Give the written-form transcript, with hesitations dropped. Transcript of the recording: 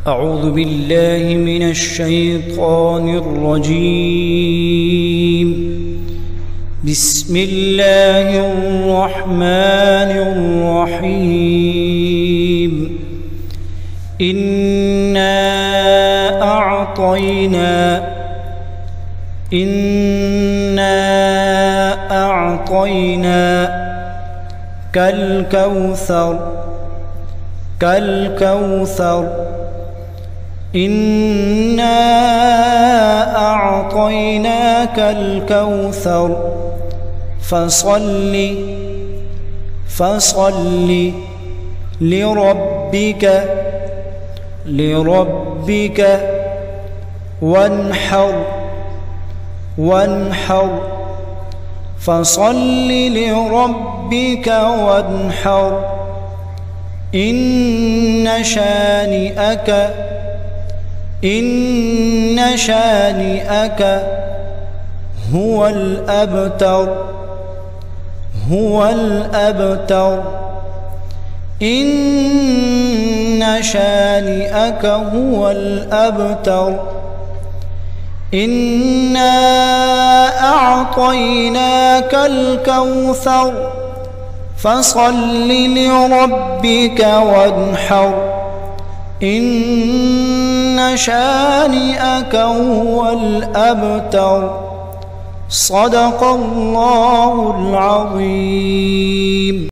أعوذ بالله من الشيطان الرجيم. بسم الله الرحمن الرحيم. إنا أعطيناك الكوثر إنا أعطيناك الكوثر فصل لربك وانحر فصل لربك وانحر إن شانئك هو الأبتر إن شانئك هو الأبتر. إنا أعطيناك الكوثر فصل لربك وانحر إن شانئك هو الأبتر. صدق الله العظيم.